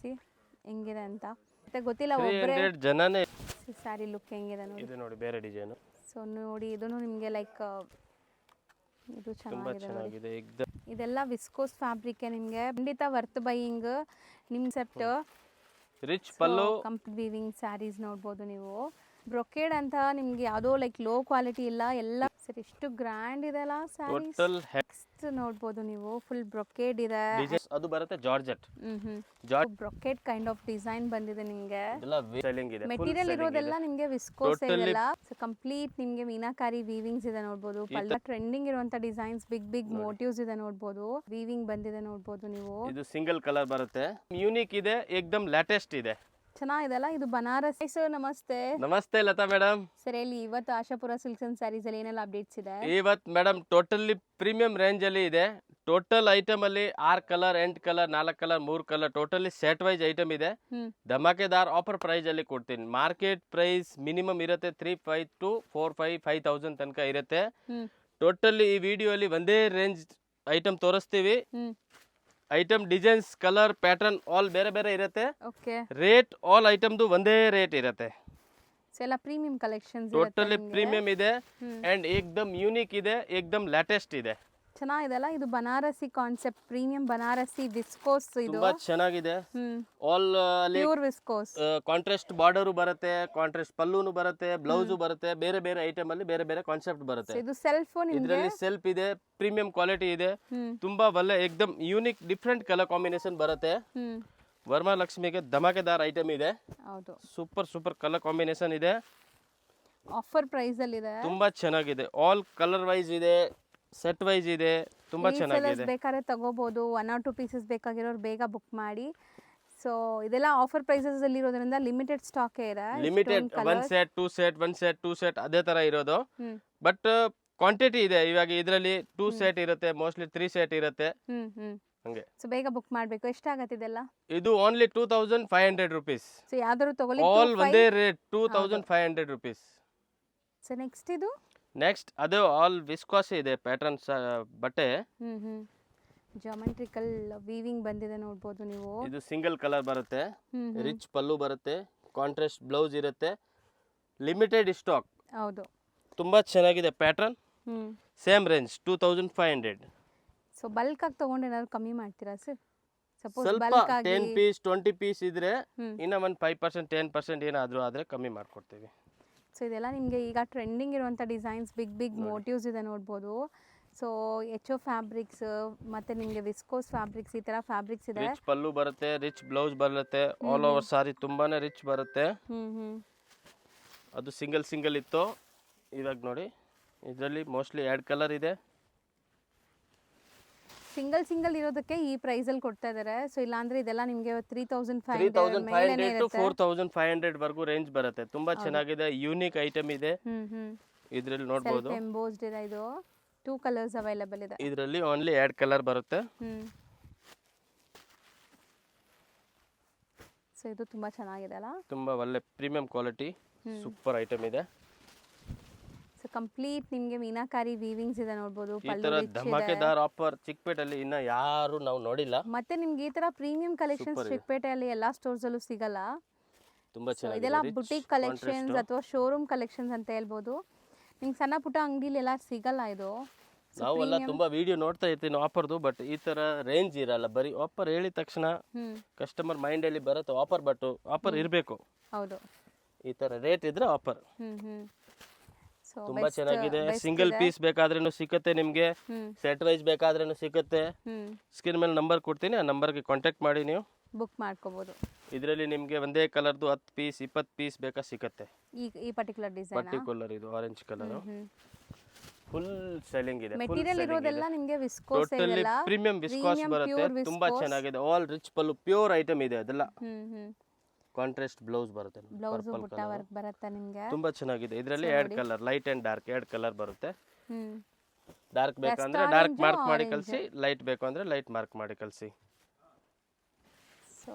ತೋರಿಸಿ ಹೆಂಗಿದೆ ಅಂತ. ಮತ್ತೆ ಗೊತ್ತಿಲ್ಲ ಒಬ್ಬರೇ 300 ಜನನೇ. ಸ್ಯಾರಿ ಲುಕ್ ಹೆಂಗಿದೆ ನೋಡಿ. ಇದು ನೋಡಿ ಬೇರೆ ಡಿಸೈನ್. ಸೊ ನೋಡಿ ಇದನ್ನು ನಿಮಗೆ ಲೈಕ್ ಇದು ಚೆನ್ನಾಗಿದೆ ನೋಡಿ. ಇದೆಲ್ಲ ವಿಸ್ಕೋಸ್ ಫ್ಯಾಬ್ರಿಕ್ ನಿಮಗೆ ಖಂಡಿತ ವರ್ತ್ ಬೈಯಿಂಗ್. ನಿಮ್ಮ ಸೆಪ್ಟ್ ರಿಚ್ ಪಲ್ಲು ಕಂಪ್ಲೀಟ್ ವೀವಿಂಗ್ ಸ್ಯಾರೀಸ್ ನೋಡ್ಬೋದು ನೀವು. ಬ್ರೊಕೇಡ್ ಅಂತ ನಿಮ್ಗೆ ಯಾವುದೋ ಲೈಕ್ ಲೋ ಕ್ವಾಲಿಟಿ ಇಲ್ಲ, ಎಲ್ಲ ಸರಿ ಎಷ್ಟು ಗ್ರ್ಯಾಂಡ್ ಇದೆ ಅಲ್ಲ ಸ್ಯಾರೀಸ್. ನೆಕ್ಸ್ಟ್ ನೋಡ್ಬೋದು ನೀವು ಫುಲ್ ಬ್ರೊಕೇಡ್ ಇದೆ. ಅದು ಬರುತ್ತೆ georgette. Brocade kind of design ಬಂದಿದೆ ನಿಮಗೆ. ಇದೆ. ಮೆಟೀರಿಯಲ್ ಇರೋದೆಲ್ಲ ನಿಮಗೆ ವಿಸ್ಕೋಸ್ ಇದೆಲ್ಲ. ಸೊ ಕಂಪ್ಲೀಟ್ ನಿಮಗೆ ಮೀನಾಕಾರಿ ವೀವಿಂಗ್ಸ್ ಇದೆ ನೋಡ್ಬೋದು. ಪಲ್ಲ ಟ್ರೆಂಡಿಂಗ್ ಇರುವಂತ ಡಿಸೈನ್ಸ್, ಬಿಗ್ ಬಿಗ್ ಮೋಟಿವ್ಸ್ ಇದೆ ನೋಡ್ಬೋದು. ವೀವಿಂಗ್ ಬಂದಿದೆ ನೋಡ್ಬೋದು ನೀವು. ಇದು ಸಿಂಗಲ್ ಕಲರ್ ಬರುತ್ತೆ, ಯೂನಿಕ್ ಇದೆ, ಏಕ್ದಮ್ ಲೇಟೆಸ್ಟ್ ಇದೆ. ಚೆನ್ನಾಗಿದೆಲ್ಲ. ಇದು ಬನಾರಸ್. ಸರ್ ನಮಸ್ತೆ. ನಮಸ್ತೆ ಲತಾ ಮೇಡಮ್. ಸರ್ ಹೇಳಿ ಇವತ್ತು ಆಶಾಪುರ ಸಿಲ್ಕ್ಸ್ ಅಂಡ್ ಸ್ಯಾರೀಸ್ ಅಲ್ಲಿ ಏನೆಲ್ಲ ಅಪ್ಡೇಟ್ಸ್ ಇದೆ? ಇವತ್ತು ಮೇಡಮ್ ಟೋಟಲಿ ಪ್ರೀಮಿಯಂ ರೇಂಜ್ ಅಲ್ಲಿ ಇದೆ. ಟೋಟಲ್ ಐಟಮ್ ಅಲ್ಲಿ 6 colour, 8 colour, 4 colour, 3 colour, totally set wise item ಇದೆ. ಧಮಾಕೆದಾರ್ ಆಫರ್ ಪ್ರೈಸ್ ಅಲ್ಲಿ ಕೊಡ್ತೀನಿ. ಮಾರ್ಕೆಟ್ ಪ್ರೈಸ್ ಮಿನಿಮಮ್ ಇರುತ್ತೆ 3,500 to 4,500, 5,000 ತನಕ ಇರುತ್ತೆ. ಟೋಟಲಿ ಈ ವಿಡಿಯೋ ಅಲ್ಲಿ ಒಂದೇ ರೇಂಜ್ ಐಟಮ್ ತೋರಿಸ್ತೀವಿ. Item designs, colour, pattern all ಬೇರೆ ಬೇರೆ ಇರುತ್ತೆ. ರೇಟ್ ಆಲ್ ಐಟಮ್ದು ಒಂದೇ ರೇಟ್ ಇರುತ್ತೆ. ಎಲ್ಲ ಪ್ರೀಮಿಯಂ ಕಲೆಕ್ಷನ್ಸ್ ಟೋಟಲಿ ಪ್ರೀಮಿಯಂ ಇದೆ ಅಂಡ್ ಏಕ್ದಮ್ ಯೂನಿಕ್ ಇದೆ, ಏಕ್ದಮ್ ಲೇಟೆಸ್ಟ್ ಇದೆ. ಚೆನ್ನಾಗಿದೆಲ್ಲ. ಇದು Banarasi concept, premium Banarasi viscose. ಇದು ತುಂಬಾ ಚೆನ್ನಾಗಿದೆ. All pure viscose. Contrast border ಬರುತ್ತೆ, ಕಾಂಟ್ರಾಸ್ಟ್ ಪಲ್ಲೂನು ಬರುತ್ತೆ, ಬ್ಲೌಸ್ ಬರುತ್ತೆ. ಬೇರೆ ಬೇರೆ ಐಟಮ್ ಅಲ್ಲಿ ಬೇರೆ ಬೇರೆ ಕಾನ್ಸೆಪ್ಟ್ ಬರುತ್ತೆ. ಇದು ಸೆಲ್ಫ್, ಇದರಲ್ಲಿ ಸೆಲ್ಫ್ ಇದೆ, ಪ್ರೀಮಿಯಂ ಕ್ವಾಲಿಟಿ ಇದೆ. ತುಂಬಾ ಒಳ್ಳೆ ಏಕ್ದಮ್ ಯೂನಿಕ್ ಡಿಫ್ರೆಂಟ್ ಕಲರ್ ಕಾಂಬಿನೇಷನ್ ಬರುತ್ತೆ. ವರಮಹಾಲಕ್ಷ್ಮಿಗೆ ಧಮಾಕೆದಾರ್ ಐಟಮ್ ಇದೆ. ಹೌದು, ಸೂಪರ್ ಸೂಪರ್ ಕಲರ್ ಕಾಂಬಿನೇಷನ್ ಇದೆ. ಆಫರ್ ಪ್ರೈಸ್ ಅಲ್ಲಿ ಇದೆ. ತುಂಬಾ ಚೆನ್ನಾಗಿದೆ. ಆಲ್ ಕಲರ್ ವೈಸ್ ಇದೆ, ಸೆಟ್ ವೈಸ್ ಇದೆ. ತುಂಬಾ ಚೆನ್ನಾಗಿದೆ. ಬೇಕಾದ್ರೆ ತಗೋಬಹುದು. 1 or 2 ಪೀಸಸ್ ಬೇಕಾಗಿರೋರು ಬೇಗ ಬುಕ್ ಮಾಡಿ. ಸೊ ಇದೆಲ್ಲ ಆಫರ್ ಪ್ರೈಸಸ್ ಅಲ್ಲಿ ಇರೋದ್ರಿಂದ ಲಿಮಿಟೆಡ್ ಸ್ಟಾಕ್ ಇದೆ. Limited 1 set 2 set 1 set 2 set ಅದೇ ತರ ಇರೋದು. ಬಟ್ ಕ್ವಾಂಟಿಟಿ ಇದೆ. ಇವಾಗ ಇದರಲ್ಲಿ 2 set ಇರುತ್ತೆ, ಮೋಸ್ಟ್ಲಿ 3 set ಇರುತ್ತೆ. ಹಂಗೆ ಸೊ ಬೇಗ ಬುಕ್ ಮಾಡಬೇಕು. ಎಷ್ಟಾಗತ್ತೆ ಇದೆಲ್ಲ? ಇದು ಓನ್ಲಿ 2,500 rupees. ಸೊ ಯಾವ್ದಾದ್ರು ತಗೊಳ್ಳಿ, ಆಲ್ ಒಂದೇ ರೇಟ್ 2,500 rupees. ಸೊ ನೆಕ್ಸ್ಟ್ ಇದು ನೆಕ್ಸ್ಟ್ ಅದು ಆಲ್ ವಿಸ್ಕಾಸ್ ಇದೆ ಪ್ಯಾಟರ್ನ್ಸ್ ಬಟ್ಟೆ. ಜಾಮೆಟ್ರಿಕಲ್ ವೀವಿಂಗ್ ಬಂದಿದೆ ನೋಡ್ಬೋದು ನೀವು. ಇದು ಸಿಂಗಲ್ ಕಲರ್ ಬರುತ್ತೆ, ರಿಚ್ ಪಲ್ಲು ಬರುತ್ತೆ, ಕಾಂಟ್ರಾಸ್ಟ್ ಬ್ಲೌಸ್ ಇರುತ್ತೆ, ಲಿಮಿಟೆಡ್ ಸ್ಟಾಕ್. ಹೌದು, ತುಂಬಾ ಚೆನ್ನಾಗಿದೆ pattern. Same range 2,500. So bulk ಆಗಿ ತಗೊಂಡು ಏನಾದ್ರು ಕಮ್ಮಿ ಮಾಡ್ತೀರಾ ಸರ್? ಸಪೋಸ್ ಸ್ವಲ್ಪ ಬಲ್ಕ್ ಆಗಿ 10 ಪೀಸ್ 20 ಪೀಸ್ ಇದ್ರೆ ಇನ್ನ ಒಂದು 5% 10% ಏನಾದರೂ ಆದ್ರೆ ಕಮ್ಮಿ ಮಾಡ್ಕೊಡ್ತೀವಿ. ಸೊ ಇದೆಲ್ಲ ನಿಮಗೆ ಈಗ ಟ್ರೆಂಡಿಂಗ್ ಇರುವಂಥ ಡಿಸೈನ್ಸ್, ಬಿಗ್ ಬಿಗ್ ಮೋಟಿವ್ಸ್ ಇದೆ ನೋಡ್ಬೋದು. ಸೊ HO ಫ್ಯಾಬ್ರಿಕ್ಸ್ ಮತ್ತು ನಿಮಗೆ ವಿಸ್ಕೋಸ್ ಫ್ಯಾಬ್ರಿಕ್ಸ್, ಈ ಥರ ಫ್ಯಾಬ್ರಿಕ್ಸ್ ಇದೆ. ರಿಚ್ ಪಲ್ಲು ಬರುತ್ತೆ, ರಿಚ್ ಬ್ಲೌಸ್ ಬರುತ್ತೆ, ಆಲ್ ಓವರ್ ಸಾರಿ ತುಂಬಾನೇ ರಿಚ್ ಬರುತ್ತೆ. ಅದು ಸಿಂಗಲ್ ಸಿಂಗಲ್ ಇತ್ತು, ಇವಾಗ ನೋಡಿ ಇದರಲ್ಲಿ ಮೋಸ್ಟ್ಲಿ 2 ಕಲರ್ ಇದೆ. ಸಿಂಗಲ್ ಸಿಂಗಲ್ ಇರೋದಕ್ಕೆ ಈ ಪ್ರೈಸಲ್ಲಿ ಕೊಡ್ತಾ ಇದ್ದಾರೆ. ಸೊ ಇಲ್ಲಾಂದ್ರೆ ಇದೆಲ್ಲ ನಿಮಗೆ 3,500 to 4,500 ವರೆಗೂ ರೇಂಜ್ ಬರುತ್ತೆ. ತುಂಬಾ ಚೆನ್ನಾಗಿದೆ, ಯೂನಿಕ್ ಐಟಮ್ ಇದೆ. ಇದರಲ್ಲಿ ನೋಡಬಹುದು ಎಂಬೋಸ್ಡ್ ಇದೆ. ಇದು 2 ಕಲರ್ಸ್ ಅವೈಲೇಬಲ್ ಇದೆ. ಇದರಲ್ಲಿ ಓನ್ಲಿ 2 ಕಲರ್ ಬರುತ್ತೆ. ಸೊ ಇದು ತುಂಬಾ ಚೆನ್ನಾಗಿದೆ ಅಲ್ಲ, ತುಂಬಾ ಒಳ್ಳೆ ಪ್ರೀಮಿಯಂ ಕ್ವಾಲಿಟಿ ಸೂಪರ್ ಐಟಮ್ ಇದೆ. ಸೊ ಕಂಪ್ಲೀಟ್ ನಿಮಗೆ ಮೀನಾಕಾರಿ ವೀವಿಂಗ್ಸ್ ಇದೆ ನೋಡಬಹುದು. ಈ ತರ ಧಮಾಕೆದಾರ್ ಆಫರ್ ಚಿಕ್ಕಪೇಟೆಯಲ್ಲಿ ಇನ್ನ ಯಾರು ನಾವು ನೋಡಿಲ್ಲ. ಮತ್ತೆ ನಿಮಗೆ ಈ ತರ ಪ್ರೀಮಿಯಂ ಕಲೆಕ್ಷನ್ಸ್ ಚಿಕ್ಕಪೇಟೆಯಲ್ಲಿ ಎಲ್ಲಾ ಸ್ಟೋರ್ಸ್ ಅಲ್ಲೂ ಸಿಗಲ್ಲ. ತುಂಬಾ ಚೆನ್ನಾಗಿದೆ. ಇದೆಲ್ಲ ಬುಟಿಕ್ ಕಲೆಕ್ಷನ್ಸ್ ಅಥವಾ ಶೋರೂಮ್ ಕಲೆಕ್ಷನ್ಸ್ ಅಂತ ಹೇಳ್ಬೋದು. ನಿಮ್ಗೆ ಸಣ್ಣ ಪುಟ್ಟ ಅಂಗಡಿಲಿ ಎಲ್ಲ ಸಿಗಲ್ಲ ಇದು. ನಾವೆಲ್ಲ ತುಂಬಾ ವಿಡಿಯೋ ನೋಡ್ತಾ ಇರ್ತೀವಿ ಆಫರ್ದು, ಬಟ್ ಈ ತರ ರೇಂಜ್ ಇರಲ್ಲ. ಬರೀ ಆಫರ್ ಹೇಳಿದ ತಕ್ಷಣ ಕಸ್ಟಮರ್ ಮೈಂಡ್ ಅಲ್ಲಿ ಬರುತ್ತೆ ಆಫರ್, ಬಟ್ ಆಫರ್ ಇರಬೇಕು. ಹೌದು, ಈ ತರ ರೇಟ್ ಇದ್ರೆ ಆಫರ್. ತುಂಬಾ ಚೆನ್ನಾಗಿದೆ. ಸಿಂಗಲ್ ಪೀಸ್ ಬೇಕಾದ್ರೂ ಸಿಗುತ್ತೆ ನಿಮ್ಗೆ, ಸೆಟ್ ವೈಸ್ ಬೇಕಾದ್ರೂ ಸಿಗುತ್ತೆ. ಸ್ಕ್ರೀನ್ ಮೇಲೆ ನಂಬರ್ ಕೊಡ್ತೀನಿ, ಆ ನಂಬರ್ಗೆ ಕಾಂಟ್ಯಾಕ್ಟ್ ಮಾಡಿ ನೀವು ಬುಕ್ ಮಾಡ್ಕೋಬಹುದು. ಇದರಲ್ಲಿ ನಿಮ್ಗೆ ಒಂದೇ ಕಲರ್ದು 10 ಪೀಸ್ 20 ಪೀಸ್ ಬೇಕಾ ಸಿಗುತ್ತೆ. ಈ ಪರ್ಟಿಕ್ಯುಲರ್ ಡಿಸೈನ್, ಪರ್ಟಿಕ್ಯುಲರ್ ಇದು ಆರೆಂಜ್ ಕಲರ್ ಫುಲ್ ಸೆಲ್ಲಿಂಗ್ ಇದೆ. ಮೆಟೀರಿಯಲ್ ಇರೋದೆಲ್ಲ ನಿಮಗೆ ವಿಸ್ಕೋಸ್ ಟೋಟಲಿ ಪ್ರೀಮಿಯಂ ವಿಸ್ಕೋಸ್ ಬರುತ್ತೆ. ತುಂಬಾ ಚೆನ್ನಾಗಿದೆ. ಆಲ್ ರಿಚ್ ಪಲ್ಲು ಪ್ಯೂರ್ ಐಟಮ್ ಇದೆ. ಅದೆಲ್ಲ ಕಾಂಟ್ರಾಸ್ಟ್ ಬ್ಲೌಸ್ ಬರುತ್ತೆ, ಪರ್ಪಲ್ ಕಲರ್ ಬರುತ್ತೆ ನಿಮಗೆ. ತುಂಬಾ ಚೆನ್ನಾಗಿದೆ. ಇದರಲ್ಲಿ 2 colour, light and dark 2 colour ಬರುತ್ತೆ. ಡಾರ್ಕ್ ಬೇಕಂದ್ರೆ ಡಾರ್ಕ್ ಮಾರ್ಕ್ ಮಾಡಿ ಕಳಿಸಿ, ಲೈಟ್ ಬೇಕು ಅಂದ್ರೆ ಲೈಟ್ ಮಾರ್ಕ್ ಮಾಡಿ ಕಳಿಸಿ. ಸೊ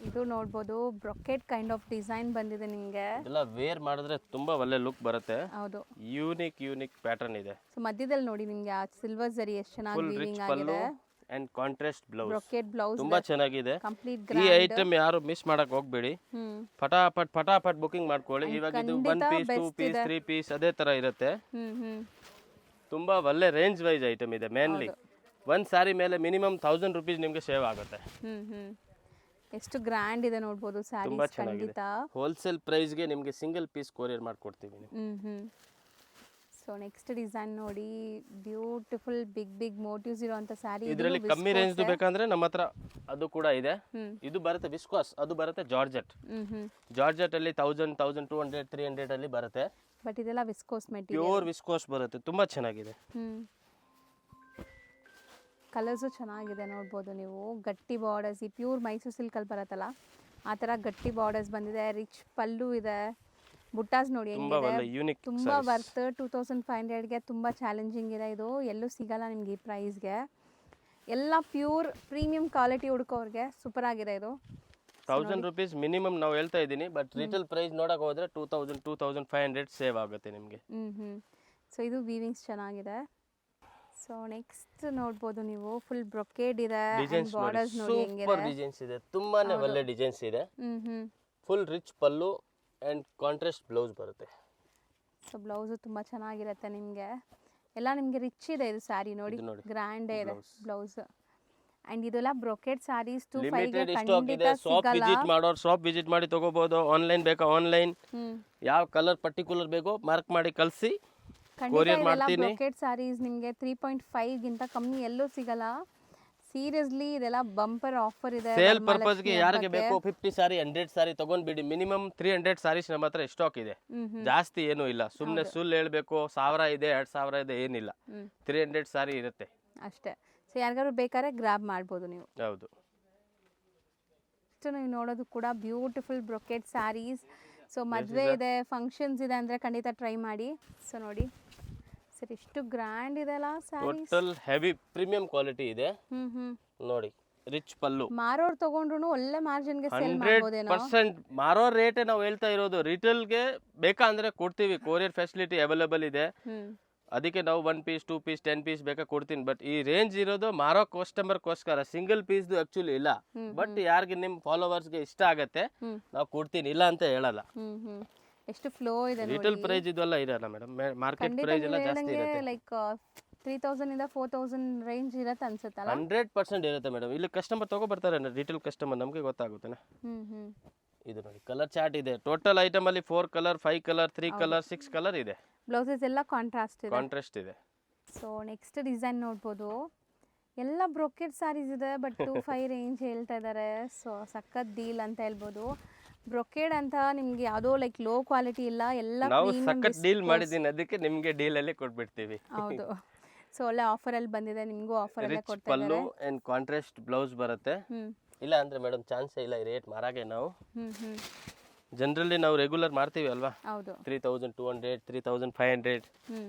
ಇದು ನೋಡಬಹುದು, ಬ್ರೊಕೆಟ್ ಕೈಂಡ್ ಆಫ್ ಡಿಸೈನ್ ಬಂದಿದೆ ನಿಮಗೆ. ಇದೆಲ್ಲ ವೇರ್ ಮಾಡಿದ್ರೆ ತುಂಬಾ ಒಳ್ಳೆ ಲುಕ್ ಬರುತ್ತೆ. ಹೌದು, ಯೂನಿಕ್ ಪ್ಯಾಟರ್ನ್ ಇದೆ. ಸೊ ಮಧ್ಯದಲ್ಲಿ ನೋಡಿ ನಿಮಗೆ ಆ ಸಿಲ್ವರ್ ಜರಿ ಎಷ್ಟು ಚೆನ್ನಾಗಿ ವೀವಿಂಗ್ ಆಗಿದೆ. And contrast blouse. Brocade blouse ತುಂಬಾ ಚೆನ್ನಾಗಿದೆ. ಕಂಪ್ಲೀಟ್ ಈ ಗ್ರ್ಯಾಂಡ್. ಐಟಮ್ ಯಾರು ಮಿಸ್ ಮಾಡಕ್ ಹೋಗ್ಬೇಡಿ. ಫಟಾಫಟ್ ಬುಕಿಂಗ್ ಮಾಡ್ಕೊಳ್ಳಿ. ಇವಾಗ ಇದು 1 ಪೀಸ್ 2 ಪೀಸ್ 3 ಪೀಸ್ ಅದೇ ತರ ಇರುತ್ತೆ. ತುಂಬಾ ಒಳ್ಳೆ ರೇಂಜ್ ವೈಸ್ ಐಟಮ್ ಇದೆ. ಮೇನ್ಲಿ ಒಂದ್ ಸಾರಿ ಮೇಲೆ ಮಿನಿಮಮ್ 1000 ರೂಪೀಸ್ ನಿಮ್ಗೆ ಸೇವ್ ಆಗುತ್ತೆ. ಎಷ್ಟು ಗ್ರ್ಯಾಂಡ್ ಇದೆ ನೋಡ್ಬೋದು ತುಂಬಾ ಸ್ಯಾರೀಸ್. ಚೆನ್ನಾಗಿದೆ. ಖಂಡಿತ ಹೋಲ್ಸೇಲ್ ಪ್ರೈಸ್ಗೆ ನಿಮ್ಗೆ ಸಿಂಗಲ್ ಪೀಸ್ ಕೊರಿಯರ್ ಮಾಡ್ಕೊಡ್ತೀವಿ. ಸೊ ನೆಕ್ಸ್ಟ್ ಡಿಸೈನ್ ನೋಡಿ, ಬ್ಯೂಟಿಫುಲ್ ಬಿಗ್ ಮೋಟಿವ್ಸ್ ಇರುವಂತ ಸ್ಯಾರಿ. ಇದರಲ್ಲಿ ಕಮ್ಮಿ ರೇಂಜ್ ಬೇಕಂದ್ರೆ ನಮ್ಮ ಹತ್ರ ಅದು ಕೂಡ ಇದೆ. ಇದು ಬರುತ್ತೆ ವಿಸ್ಕಾಸ್, ಅದು ಬರುತ್ತೆ ಜಾರ್ಜೆಟ್. ಜಾರ್ಜೆಟ್ ಅಲ್ಲಿ 1000 1200 300 ಅಲ್ಲಿ ಬರುತ್ತೆ. ಬಟ್ ಇದೆಲ್ಲ ವಿಸ್ಕೋಸ್ ಮೆಟೀರಿಯಲ್, ಪ್ಯೂರ್ ವಿಸ್ಕೋಸ್ ಬರುತ್ತೆ. ತುಂಬಾ ಚೆನ್ನಾಗಿದೆ. ಕಲರ್ಸು ಚೆನ್ನಾಗಿದೆ ನೋಡ್ಬೋದು ನೀವು. ಗಟ್ಟಿ ಬಾರ್ಡರ್ಸ್, ಈ ಪ್ಯೂರ್ ಮೈಸೂರು ಸಿಲ್ಕಲ್ಲಿ ಬರುತ್ತಲ್ಲ ಆ ಥರ ಗಟ್ಟಿ ಬಾರ್ಡರ್ಸ್ ಬಂದಿದೆ. ರಿಚ್ ಪಲ್ಲು ಇದೆ. ಬುಟ್ಟಾಸ್ ನೋಡಿ ಹೆಂಗಿದೆ, ತುಂಬ ವರ್ತ್. 2500ಗೆ ತುಂಬ ಚಾಲೆಂಜಿಂಗ್ ಇದೆ. ಇದು ಎಲ್ಲೂ ಸಿಗಲ್ಲ ನಿಮ್ಗೆ ಈ ಪ್ರೈಸ್ಗೆ. ಎಲ್ಲ ಪ್ಯೂರ್ ಪ್ರೀಮಿಯಂ ಕ್ವಾಲಿಟಿ ಹುಡುಕೋರಿಗೆ ಸೂಪರ್ ಆಗಿದೆ ಇದು. 1000 ರೂಪೀಸ್ ಮಿನಿಮಮ್ ನಾವು ಹೇಳ್ತಾ ಇದ್ದೀನಿ. ಬಟ್ ರಿಟೇಲ್ ಪ್ರೈಸ್ ನೋಡಕ್ ಹೋದ್ರೆ 2000 2500 ಸೇವ್ ಆಗುತ್ತೆ ನಿಮಗೆ. ಸೊ ಇದು ವೀವಿಂಗ್ಸ್ ಚೆನ್ನಾಗಿದೆ. ಸೊ ನೆಕ್ಸ್ಟ್ ನೋಡ್ಬೋದು ನೀವು, ಫುಲ್ ಬ್ರೊಕೇಡ್ ಇದೆ. ಬಾರ್ಡರ್ಸ್ ನೋಡಿ ಹೆಂಗಿದೆ, ಸೂಪರ್ ಡಿಸೈನ್ಸ್ ಇದೆ. ತುಂಬಾನೇ ಒಳ್ಳೆ ಡಿಸೈನ್ಸ್ ಇದೆ. Full rich pallu and contrast blouse ಬರುತ್ತೆ. ಸೊ ಬ್ಲೌಸು ತುಂಬ ಚೆನ್ನಾಗಿರುತ್ತೆ ನಿಮಗೆ. ಎಲ್ಲ ನಿಮಗೆ ರಿಚ್ ಇದೆ ಇದು ಸ್ಯಾರಿ ನೋಡಿ, ಗ್ರ್ಯಾಂಡ್ ಇದೆ ಬ್ಲೌಸ್. ಅಂಡ್ ಇದೆಲ್ಲ ಬ್ರೊಕೇಡ್ ಸ್ಯಾರೀಸ್ 2500 ಗೆ ಖಂಡಿತ ಸಿಗಲ್ಲ. ಶಾಪ್ ವಿಸಿಟ್ ಮಾಡಿ ತಗೋಬಹುದು. ಆನ್ಲೈನ್ ಬೇಕಾ ಆನ್ಲೈನ್, ಯಾವ ಕಲರ್ ಪರ್ಟಿಕ್ಯುಲರ್ ಬೇಕೋ ಮಾರ್ಕ್ ಮಾಡಿ ಕಳಿಸಿ ಕೊರಿಯರ್ ಮಾಡ್ತೀನಿ. ಬ್ರೊಕೇಡ್ ಸ್ಯಾರೀಸ್ ನಿಮಗೆ 3.5 ಗಿಂತ ಕಮ್ಮಿ ಎಲ್ಲೂ ಸಿಗಲ್ಲ. ಸೀರಿಯಸ್ಲಿ ಇದೆಲ್ಲ ಬಂಪರ್ ಆಫರ್ ಇದೆ. ಸೇಲ್ ಪರ್ಪಸ್ ಗೆ ಯಾರಿಗೆ ಬೇಕು 50 ಸಾರಿ 100 ಸಾರಿ ತಗೊಂಡ್ಬಿಡಿ. ಮಿನಿಮಮ್ 300 ಸಾರೀಸ್ ನಮ್ಮ ಹತ್ರ ಸ್ಟಾಕ್ ಇದೆ. ಜಾಸ್ತಿ ಏನೂ ಇಲ್ಲ. ಸುಮ್ಮನೆ ಸುಳ್ಳು ಹೇಳ್ಬೇಕು 1000 ಇದೆ 2000 ಇದೆ ಏನಿಲ್ಲ. 300 ಸಾರಿ ಇರುತ್ತೆ ಅಷ್ಟೇ. ಸೊ ಯಾರಿಗಾದ್ರು ಬೇಕಾದ್ರೆ ಗ್ರಾಬ್ ಮಾಡ್ಬೋದು ನೀವು. ಹೌದು. ನೀವು ನೋಡೋದು ಕೂಡ ಬ್ಯೂಟಿಫುಲ್ ಬ್ರೊಕೇಡ್ ಸ್ಯಾರೀಸ್. ಸೊ ಮದುವೆ ಇದೆ, ಫಂಕ್ಷನ್ಸ್ ಇದೆ ಅಂದರೆ ಖಂಡಿತ ಟ್ರೈ ಮಾಡಿ. ಸೊ ನೋಡಿ ಸರ್ ಎಷ್ಟು ಗ್ರ್ಯಾಂಡ್ ಇದೆಲ್ಲ saris. Total heavy premium quality ಇದೆ ನೋಡಿ. ರಿಚ್ ಪಲ್ಲು. ಮಾರೋರು ತಗೊಂಡ್ರು ಒಳ್ಳೆ ಮಾರ್ಜಿನ್ಗೆ ಸೇಲ್ ಮಾಡ್ಬೋದೇನೋ. 100% ಮಾರೋ ರೇಟ್ ನಾವು ಹೇಳ್ತಾ ಇರೋದು. ರಿಟೇಲ್ಗೆ ಬೇಕಾ ಅಂದ್ರೆ ಕೊಡ್ತೀವಿ. ಕೊರಿಯರ್ ಫೆಸಿಲಿಟಿ ಅವೈಲೇಬಲ್ ಇದೆ. ಅದಕ್ಕೆ ನಾವು 1 ಪೀಸ್ 2 ಪೀಸ್ 10 ಪೀಸ್ ಬೇಕಾ ಕೊಡ್ತೀನಿ. ಬಟ್ ಈ ರೇಂಜ್ ಇರೋದು ಮಾರೋ ಕಸ್ಟಮರ್ಗೋಸ್ಕರ. ಸಿಂಗಲ್ ಪೀಸ್ ಆಕ್ಚುಲಿ ಇಲ್ಲ. ಬಟ್ ಯಾರಿಗೆ ನಿಮ್ಮ ಫಾಲೋವರ್ಸ್ಗೆ ಇಷ್ಟ ಆಗತ್ತೆ ನಾವು ಕೊಡ್ತೀನಿ, ಇಲ್ಲ ಅಂತ ಹೇಳಲ್ಲ. ಎಷ್ಟು ಫ್ಲೋ ಇದೆ. ರಿಟೇಲ್ ಪ್ರೈಸ್ ಇದೆಲ್ಲ ಇರಲ್ಲ ಮೇಡಮ್. ಮಾರ್ಕೆಟ್ ಪ್ರೈಸ್ ಎಲ್ಲ ಜಾಸ್ತಿ ಇರುತ್ತೆ. ಲೈಕ್ 3000 ಇಂದ 4000 ರೇಂಜ್ ಇರುತ್ತೆ ಅನ್ಸುತ್ತಲ್ಲ. 100% ಇರುತ್ತೆ ಮೇಡಮ್. ಇಲ್ಲಿ ಕಸ್ಟಮರ್ ತಗೋ ಬರ್ತಾರೆ, ರಿಟೇಲ್ ಕಸ್ಟಮರ್, ನಮಗೆ ಗೊತ್ತಾಗುತ್ತೆ. ಇದು ನೋಡಿ ಕಲರ್ ಚಾರ್ಟ್ ಇದೆ. ಟೋಟಲ್ ಐಟಮ್ ಅಲ್ಲಿ 4 ಕಲರ್ 5 ಕಲರ್ 3 ಕಲರ್ 6 ಕಲರ್ ಇದೆ. ಬ್ಲೌಸಸ್ ಎಲ್ಲ ಕಾಂಟ್ರಾಸ್ಟ್ ಇದೆ. ಸೊ ನೆಕ್ಸ್ಟ್ ಡಿಸೈನ್ ನೋಡ್ಬೋದು. ಎಲ್ಲ ಬ್ರೊಕೇಡ್ ಸ್ಯಾರೀಸ್ ಇದೆ. ಬಟ್ 2500 ರೇಂಜ್ ಹೇಳ್ತಾ ಇದ್ದಾರೆ. ಸೊ ಸಖತ್ ಡೀಲ್ ಅಂತ ಹೇಳ್ಬೋದು. ಬ್ರೊಕೇಡ್ ಅಂತ ನಿಮ್ಗೆ ಯಾವುದೋ ಲೈಕ್ ಲೋ ಕ್ವಾಲಿಟಿ ಇಲ್ಲ, ಎಲ್ಲ ನಾವು ಸಖತ್ ಡೀಲ್ ಮಾಡಿದ್ದೀನಿ. ಅದಕ್ಕೆ ನಿಮಗೆ ಡೀಲ್ ಅಲ್ಲಿ ಕೊಟ್ಬಿಡ್ತೀವಿ. ಹೌದು. ಸೊ ಒಳ್ಳೆ ಆಫರ್ ಅಲ್ಲಿ ಬಂದಿದೆ. ನಿಮಗೂ ಆಫರ್ ಅಲ್ಲೇ ಕೊಡ್ತಾ ಇದ್ದಾರೆ. ಪಲ್ಲು ಅಂಡ್ ಕಾಂಟ್ರಾಸ್ಟ್ ಬ್ಲೌಸ್ ಬರುತ್ತೆ. ಇಲ್ಲ ಅಂದ್ರೆ ಮೇಡಮ್ ಚಾನ್ಸೇ ಇಲ್ಲ ಈ ರೇಟ್ ಮಾರಾಗೆ. ನಾವು ಜನರಲಿ ನಾವು ರೆಗ್ಯುಲರ್ ಮಾಡ್ತೀವಿ ಅಲ್ವಾ. 3200 3500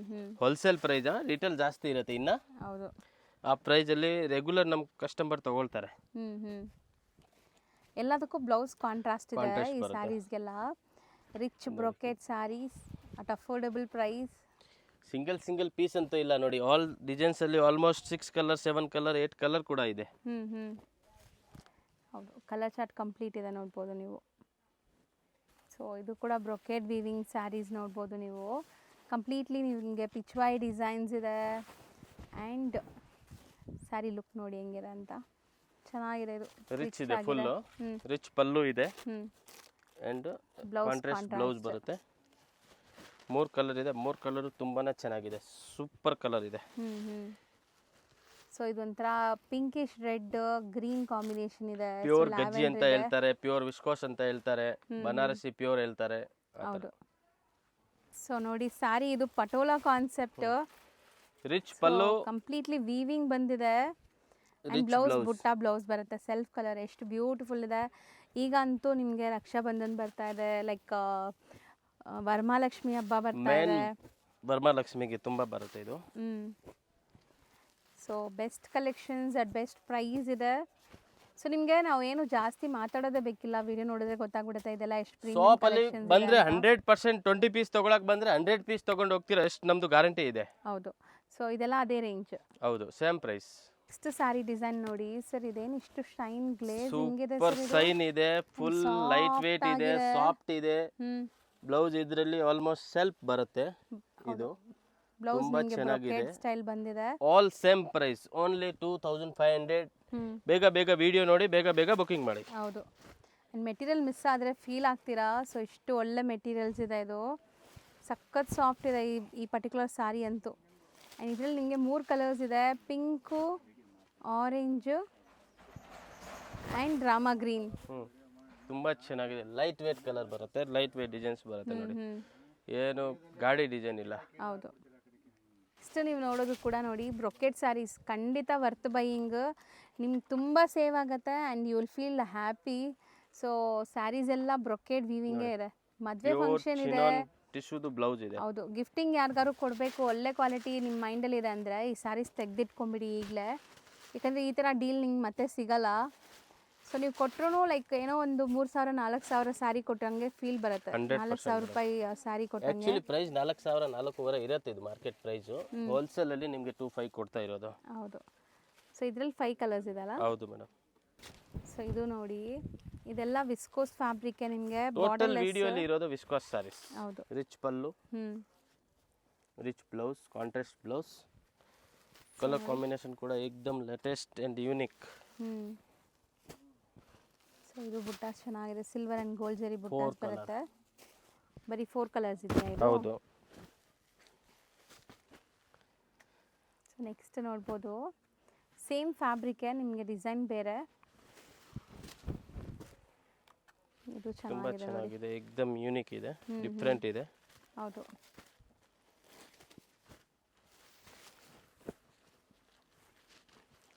ಹೋಲ್ಸೇಲ್ ಪ್ರೈಸ್. ರಿಟೇಲ್ ಜಾಸ್ತಿ ಇರುತ್ತೆ ಇನ್ನ. ಹೌದು. ಆ ಪ್ರೈಸ್ ಅಲ್ಲಿ ರೆಗ್ಯುಲರ್ ನಮ್ ಕಸ್ಟಮರ್ ತಗೊಳ್ತಾರೆ. ಎಲ್ಲದಕ್ಕೂ ಬ್ಲೌಸ್ ಕಾಂಟ್ರಾಸ್ಟ್ ಇದೆ ಈ ಸ್ಯಾರೀಸ್ಗೆಲ್ಲ. Rich brocade sarees at affordable price. Single piece ಅಂತ ಇಲ್ಲ ನೋಡಿ. ಆಲ್ ಡಿಸೈನ್ಸ್ ಅಲ್ಲಿ ಆಲ್ಮೋಸ್ಟ್ 6 ಕಲರ್ 7 ಕಲರ್ 8 ಕಲರ್ ಕೂಡ ಇದೆ. ಹೌದು. ಕಲರ್ ಚಾರ್ಟ್ ಕಂಪ್ಲೀಟ್ ಇದೆ ನೋಡ್ಬೋದು ನೀವು. ಸೊ ಇದು ಕೂಡ ಬ್ರೊಕೇಡ್ ವೀವಿಂಗ್ ಸ್ಯಾರೀಸ್ ನೋಡ್ಬೋದು ನೀವು. ಕಂಪ್ಲೀಟ್ಲಿ ನಿಮಗೆ ಪಿಚ್ವಾಯ್ ಡಿಸೈನ್ಸ್ ಇದೆ. ಆ್ಯಂಡ್ ಸ್ಯಾರಿ ಲುಕ್ ನೋಡಿ ಹೆಂಗಿದೆ ಅಂತ. ಚೆನ್ನಾಗಿದೆ ಇದು. ರಿಚ್ ಇದೆ, ಫುಲ್ ರಿಚ್ ಪಲ್ಲು ಇದೆ. ಆ್ಯಂಡ್ ಕಾಂಟ್ರಾಸ್ಟ್ ಬ್ಲೌಸ್ ಬರುತ್ತೆ. 3 ಕಲರ್ ಇದೆ. 3 ಕಲರ್ ತುಂಬಾನೇ ಚೆನ್ನಾಗಿದೆ. ಸೂಪರ್ ಕಲರ್ ಇದೆ. ಸೊ ಇದೊಂಥರ ಪಿಂಕಿಶ್ ರೆಡ್ ಗ್ರೀನ್ ಕಾಂಬಿನೇಷನ್ ಇದೆ. ಪ್ಯೂರ್ ಗಜ್ಜಿ ಅಂತ ಹೇಳ್ತಾರೆ, ಪ್ಯೂರ್ ವಿಸ್ಕೋಸ್ ಅಂತ ಹೇಳ್ತಾರೆ, ಬನಾರಸಿ ಪ್ಯೂರ್ ಹೇಳ್ತಾರೆ. ಹೌದು. ಸೊ ನೋಡಿ ಸ್ಯಾರಿ ಇದು ಪಟೋಲಾ ಕಾನ್ಸೆಪ್ಟ್. ರಿಚ್ ಪಲ್ಲು ಕಂಪ್ಲೀಟ್ಲಿ ವೀವಿಂಗ್ ಬಂದಿದೆ. ಬ್ಲೌಸ್ ಬುಟ್ಟ ಬ್ಲೌಸ್ ಬರುತ್ತೆ. ಸೆಲ್ಫ್ ಕಲರ್ ಎಷ್ಟು ಬ್ಯೂಟಿಫುಲ್ ಇದೆ. ಈಗ ಅಂತೂ ನಿಮಗೆ ರಕ್ಷಾಬಂಧನ್ ಬರ್ತಾ ಇದೆ. ಲೈಕ್ ವರಮಹಾಲಕ್ಷ್ಮಿ ಹಬ್ಬ ಬರ್ತಾ ಇದೆ. ವರಮಹಾಲಕ್ಷ್ಮಿಗೆ ತುಂಬಾ ಬರುತ್ತೆ ಇದು. So best collections at best price ಇದೆ. ಸೊ ನಿಮಗೆ ನಾವು ಏನು ಜಾಸ್ತಿ ಮಾತಾಡೋದೇ ಬೇಕಿಲ್ಲ. ವಿಡಿಯೋ ನೋಡಿದ್ರೆ ಗೊತ್ತಾಗ್ಬಿಡುತ್ತೆ ಇದೆಲ್ಲ ಎಷ್ಟು ಪ್ರೀಮಿಯಂ ಶಾಪ್ ಅಲ್ಲಿ ಬಂದ್ರೆ 100% 20 ಪೀಸ್ ತಗೊಳಕ್ ಬಂದ್ರೆ 100 ಪೀಸ್ ತಗೊಂಡು ಹೋಗ್ತೀರಾ, ಎಷ್ಟು ನಮ್ದು ಗ್ಯಾರಂಟಿ ಇದೆ. ಹೌದು. ಸೊ ಇದೆಲ್ಲ ಅದೇ ರೇಂಜ್. ಹೌದು, ಸೇಮ್ ಪ್ರೈಸ್. ಇಷ್ಟು ಸಾರಿ ಡಿಸೈನ್ ನೋಡಿ ಸರ್, ಇದೇನು ಇಷ್ಟು ಶೈನ್ ಗ್ಲೇಸ್ ಹಿಂಗಿದೆ ಸೂಪರ್ ಸರ್? ಸೈನ್ ಇದೆ, ಫುಲ್ ಲೈಟ್ ವೇಟ್ ಇದೆ, ಸಾಫ್ಟ್ ಇದೆ. ಹ್ಮ್, ಬ್ಲೌಸ್ ಇದರಲ್ಲಿ ಆಲ್ಮೋಸ್ಟ್ ಸೆಲ್ಫ್ ಬರುತ್ತೆ. ಇದು ಬ್ಲೌಸ್ ತುಂಬಾ ನಿಮಗೆ ಚೆನ್ನಾಗಿದೆ. ಬ್ರೊಕೇಡ್ ಸ್ಟೈಲ್ ಬಂದಿದೆ. All same price, only 2500. ಬೇಗ ಬೇಗ ವಿಡಿಯೋ ನೋಡಿ, ಬೇಗ ಬೇಗ ಬುಕಿಂಗ್ ಮಾಡಿ. ಹೌದು. ಮೆಟೀರಿಯಲ್ ಮಿಸ್ ಆದರೆ ಫೀಲ್ ಆಗ್ತೀರಾ. ಸೊ ಇಷ್ಟು ಒಳ್ಳೆ ಮೆಟೀರಿಯಲ್ಸ್ ಇದೆ, ಇದು ಸಖತ್ ಸಾಫ್ಟ್ ಇದೆ ಈ ಪರ್ಟಿಕ್ಯುಲರ್ ಸಾರಿ ಅಂತೂ. ಆ್ಯಂಡ್ ಇದರಲ್ಲಿ ನಿಮಗೆ 3 ಕಲರ್ಸ್ ಇದೆ, pink, orange and Rama green. ತುಂಬಾ ಚೆನ್ನಾಗಿದೆ. ಲೈಟ್ ವೇಟ್ ಕಲರ್ ಬರುತ್ತೆ, ಲೈಟ್ ವೇಟ್ ಡಿಸೈನ್ಸ್ ಬರುತ್ತೆ ನೋಡಿ. ಏನು ಗಾಡಿ ಡಿಸೈನ್ ಇಲ್ಲ. ಹೌದು. ಇಷ್ಟು ನೀವು ನೋಡೋದು ಕೂಡ ನೋಡಿ ಬ್ರೊಕೆಟ್ ಸ್ಯಾರೀಸ್ ಖಂಡಿತ ವರ್ತ್ ಬೈಯಿಂಗ್. ನಿಮ್ಗೆ ತುಂಬ ಸೇವ್ ಆಗುತ್ತೆ and you will feel happy. So saris ಎಲ್ಲ ಬ್ರೊಕೆಟ್ ವೀವಿಂಗೇ ಇದೆ. ಮದುವೆ ಫಂಕ್ಷನ್ ಇದೆ, ಟಿಶ್ಯೂದು ಬ್ಲೌಸ್ ಇದೆ. ಹೌದು. ಗಿಫ್ಟಿಂಗ್ ಯಾರಿಗಾರು ಕೊಡಬೇಕು, ಒಳ್ಳೆ ಕ್ವಾಲಿಟಿ ನಿಮ್ಮ ಮೈಂಡಲ್ಲಿ ಇದೆ ಅಂದರೆ ಈ ಸ್ಯಾರೀಸ್ ತೆಗೆದಿಟ್ಕೊಂಬಿಡಿ ಈಗಲೇ. ಯಾಕಂದರೆ ಈ ಥರ ಡೀಲ್ ನಿಮ್ಗೆ ಮತ್ತೆ ಸಿಗಲ್ಲ. ಸೊ ನೀವು ಕೊಟ್ಟರು ಲೈಕ್ ಏನೋ ಒಂದು 3000 4000 ಸ್ಯಾರಿ ಕೊಟ್ಟಂಗೆ ಫೀಲ್ ಬರುತ್ತೆ. 4000 ರೂಪಾಯಿ ಸ್ಯಾರಿ ಕೊಟ್ಟಂಗೆ. ಆಕ್ಚುಲಿ ಪ್ರೈಸ್ 4000 4500 ಇರುತ್ತೆ ಇದು ಮಾರ್ಕೆಟ್ ಪ್ರೈಸ್. ಹೋಲ್ಸೇಲ್ ಅಲ್ಲಿ ನಿಮಗೆ 25 ಕೊಡ್ತಾ ಇರೋದು. ಹೌದು. ಸೊ ಇದರಲ್ಲಿ 5 ಕಲರ್ಸ್ ಇದೆ ಅಲ್ಲ? ಹೌದು ಮೇಡಮ್. ಸೊ ಇದು ನೋಡಿ, ಇದೆಲ್ಲ ವಿಸ್ಕೋಸ್ ಫ್ಯಾಬ್ರಿಕ್ ನಿಮಗೆ. ಟೋಟಲ್ ವಿಡಿಯೋ ಅಲ್ಲಿ ಇರೋದು ವಿಸ್ಕೋಸ್ ಸ್ಯಾರೀಸ್. ಹೌದು. Rich pallu, rich blouse, contrast blouse. Colour combination ಕೂಡ ಏಕದಮ್ ಲೇಟೆಸ್ಟ್ ಅಂಡ್ ಯೂನಿಕ್. ಸೊ ಇದು ಬುಟ್ಟಾಸ್ ಚೆನ್ನಾಗಿದೆ, ಸಿಲ್ವರ್ ಅಂಡ್ ಗೋಲ್ಡ್ ಜರಿ ಬುಟ್ಟಾಸ್ ಬರುತ್ತೆ. ಬರೀ 4 ಕಲರ್ಸ್ ಇದೆ ಇದು. ಹೌದು. ಸೊ ನೆಕ್ಸ್ಟ್ ನೋಡ್ಬೋದು, ಸೇಮ್ ಫ್ಯಾಬ್ರಿಕ್ ನಿಮಗೆ ಡಿಸೈನ್ ಬೇರೆ. ಇದು ತುಂಬಾ ಚೆನ್ನಾಗಿದೆ, ಏಕದಮ್ ಯೂನಿಕ್ ಇದೆ, ಡಿಫರೆಂಟ್ ಇದೆ. ಹೌದು.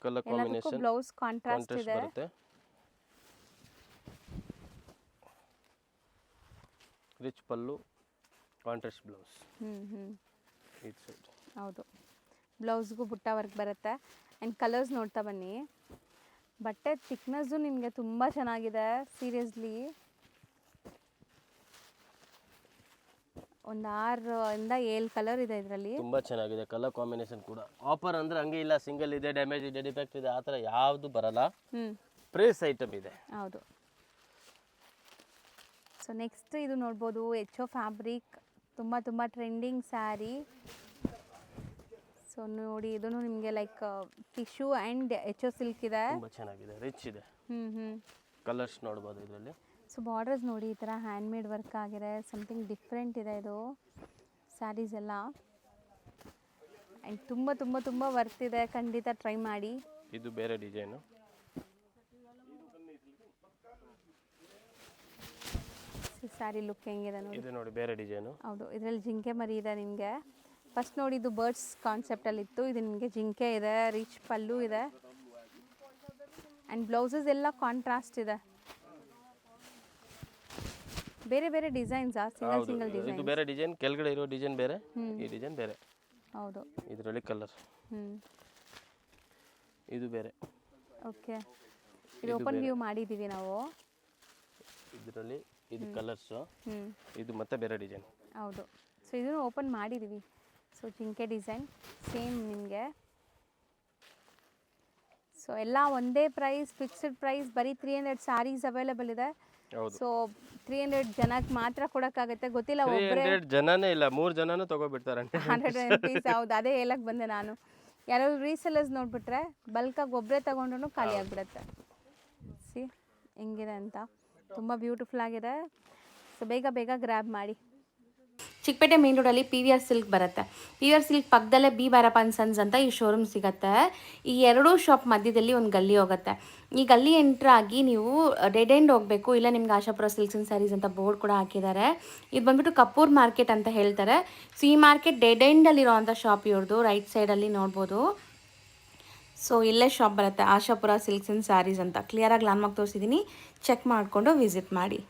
ಕಲರ್ ಕಾಂಬಿನೇಷನ್, ಬ್ಲೌಸ್ ಕಾಂಟ್ರಾಸ್ಟ್ ಇದೆ. ಬರುತ್ತೆ. ರಿಚ್ ಪಲ್ಲು, ಕಾಂಟ್ರಾಸ್ಟ್ ಬ್ಲೌಸ್. ಹೌದು. ಬ್ಲೌಸ್ಗೂ ಬುಟ್ಟ ವರ್ಕ್ ಬರುತ್ತೆ. ಆ್ಯಂಡ್ ಕಲರ್ಸ್ ನೋಡ್ತಾ ಬನ್ನಿ. ಬಟ್ಟೆ ಥಿಕ್ನೆಸ್ಸು ನಿಮಗೆ ತುಂಬ ಚೆನ್ನಾಗಿದೆ ಸೀರಿಯಸ್ಲಿ. ಒಂದು 6 ಇಂದ 7 ಕಲರ್ ಇದೆ ಇದರಲ್ಲಿ. ತುಂಬಾ ಚೆನ್ನಾಗಿದೆ ಕಲರ್ ಕಾಂಬಿನೇಷನ್ ಕೂಡ. ಆಫರ್ ಅಂದ್ರೆ ಹಂಗೆ ಇಲ್ಲ, ಸಿಂಗಲ್ ಇದೆ, ಡ್ಯಾಮೇಜ್ ಇದೆ, ಡಿಫೆಕ್ಟ್ ಇದೆ, ಆ ಥರ ಯಾವುದು ಬರಲ್ಲ. ಪ್ರೇಸ್ ಐಟಮ್ ಇದೆ. ಹೌದು. ಸೊ ನೆಕ್ಸ್ಟ್ ಇದು ನೋಡ್ಬೋದು, ಎಚ್ ಓ ಫ್ಯಾಬ್ರಿಕ್, ತುಂಬ ಟ್ರೆಂಡಿಂಗ್ ಸ್ಯಾರಿ. ಸೊ ನೋಡಿ, ಇದನ್ನು ನಿಮಗೆ like tissue and H O silk ಇದೆ. ತುಂಬ ಚೆನ್ನಾಗಿದೆ, ರಿಚ್ ಇದೆ. ಕಲರ್ಸ್ ನೋಡ್ಬೋದು ಇದರಲ್ಲಿ. ಸೊ ಬಾರ್ಡರ್ಸ್ ನೋಡಿ, ಈ ಥರ ಹ್ಯಾಂಡ್ ಮೇಡ್ ವರ್ಕ್ ಆಗಿದೆ, ಸಮಥಿಂಗ್ ಡಿಫ್ರೆಂಟ್ ಇದೆ ಇದು ಸ್ಯಾರೀಸ್ ಎಲ್ಲ. ಆ್ಯಂಡ್ ತುಂಬ ವರ್ತ್ ಇದೆ, ಖಂಡಿತ ಟ್ರೈ ಮಾಡಿ. ಇದು ಬೇರೆ ಡಿಸೈನು. ಸ್ಯಾರಿ ಲುಕ್ ಹೆಂಗಿದೆ ನೋಡಿ. ಇದು ನೋಡಿ ಬೇರೆ ಡಿಸೈನು. ಹೌದು. ಇದರಲ್ಲಿ ಜಿಂಕೆ ಮರಿ ಇದೆ ನಿಮಗೆ. ಫಸ್ಟ್ ನೋಡಿ ಇದು ಬರ್ಡ್ಸ್ ಕಾನ್ಸೆಪ್ಟಲ್ಲಿ ಇತ್ತು, ಇದು ನಿಮಗೆ ಜಿಂಕೆ ಇದೆ, ರಿಚ್ ಪಲ್ಲು ಇದೆ ಆ್ಯಂಡ್ ಬ್ಲೌಸಸ್ ಎಲ್ಲ ಕಾಂಟ್ರಾಸ್ಟ್ ಇದೆ. ಬೇರೆ ಡಿಸೈನ್ಸಾ? Single design. ಇದು ಬೇರೆ ಡಿಸೈನ್, ಕೆಳಗಡೆ ಇರೋ ಡಿಸೈನ್ ಬೇರೆ, ಈ ಡಿಸೈನ್ ಬೇರೆ. ಹೌದು. ಇದರಲ್ಲಿ ಕಲರ್. ಇದು ಬೇರೆ. ಓಕೆ. ಇದು ಓಪನ್ ವ್ಯೂ ಮಾಡಿದ್ದೀವಿ ನಾವು. ಇದರಲ್ಲಿ ಇದು ಕಲರ್ಸ್, ಇದು ಮತ್ತೆ ಬೇರೆ ಡಿಸೈನ್. ಹೌದು. ಸೊ ಇದನ್ನು ಓಪನ್ ಮಾಡಿದ್ದೀವಿ. ಸೊ ಜಿಂಕೆ ಡಿಸೈನ್ ಸೇಮ್ ನಿಮಗೆ. ಸೊ ಎಲ್ಲ ಒಂದೇ ಪ್ರೈಸ್, ಫಿಕ್ಸ್ಡ್ ಪ್ರೈಸ್. ಬರೀ 300 ಸ್ಯಾರೀಸ್ ಅವೈಲೇಬಲ್ ಇದೆ. ಸೊ 300 ಜನಕ್ಕೆ ಮಾತ್ರ ಕೊಡೋಕ್ಕಾಗುತ್ತೆ. ಗೊತ್ತಿಲ್ಲ, 300 ಜನನೇ ಇಲ್ಲ, 3 ಜನನೂ ತಗೋಬಿಡ್ತಾರೆ. 100 rupees. ಹೌದು, ಅದೇ ಹೇಳಕ್ಕೆ ಬಂದೆ ನಾನು. ಯಾರೋ ರೀಸೆಲ್ಲರ್ಸ್ ನೋಡಿಬಿಟ್ರೆ ಬಲ್ಕಾಗಿ ಒಬ್ಬರೇ ತೊಗೊಂಡ್ರೂ ಖಾಲಿ ಆಗಿಬಿಡುತ್ತೆ. ಸಿ ಹೆಂಗಿದೆ ಅಂತ, ತುಂಬ ಬ್ಯೂಟಿಫುಲ್ ಆಗಿದೆ. ಸೊ ಬೇಗ ಗ್ರ್ಯಾಬ್ ಮಾಡಿ. ಚಿಕ್ಕಪೇಟೆ ಮೇನ್ ರೋಡಲ್ಲಿ PVR ಸಿಲ್ಕ್ ಬರುತ್ತೆ. PVR ಸಿಲ್ಕ್ ಪಕ್ಕದಲ್ಲೇ ಬಿ ಭೈರಪ್ಪ ಅಂಡ್ ಸನ್ಸ್ ಅಂತ ಈ ಶೋರೂಮ್ ಸಿಗುತ್ತೆ. ಈ ಎರಡೂ ಶಾಪ್ ಮಧ್ಯದಲ್ಲಿ ಒಂದು ಗಲ್ಲಿ ಹೋಗುತ್ತೆ. ಈ ಗಲ್ಲಿ ಎಂಟ್ರ್ ಆಗಿ ನೀವು ಡೆಡ್ ಎಂಡ್ ಹೋಗಬೇಕು, ಇಲ್ಲ ನಿಮ್ಗೆ ಆಶಾಪುರ ಸಿಲ್ಕ್ಸ್ ಆ್ಯಂಡ್ ಸ್ಯಾರೀಸ್ ಅಂತ ಬೋರ್ಡ್ ಕೂಡ ಹಾಕಿದ್ದಾರೆ. ಇದು ಬಂದ್ಬಿಟ್ಟು ಕಪೂರ್ ಮಾರ್ಕೆಟ್ ಅಂತ ಹೇಳ್ತಾರೆ. ಸೊ ಈ ಮಾರ್ಕೆಟ್ ಡೆಡ್ ಎಂಡಲ್ಲಿರೋವಂಥ ಶಾಪ್ ಇವ್ರದ್ದು, ರೈಟ್ ಸೈಡಲ್ಲಿ ನೋಡ್ಬೋದು. ಸೊ ಇಲ್ಲೇ ಶಾಪ್ ಬರುತ್ತೆ, ಆಶಾಪುರ ಸಿಲ್ಕ್ಸ್ ಆ್ಯಂಡ್ ಸ್ಯಾರೀಸ್ ಅಂತ. ಕ್ಲಿಯರಾಗಿ ಲ್ಯಾಂಡ್ಮಾರ್ಕ್ ತೋರಿಸಿದ್ದೀನಿ, ಚೆಕ್ ಮಾಡಿಕೊಂಡು ವಿಸಿಟ್ ಮಾಡಿ.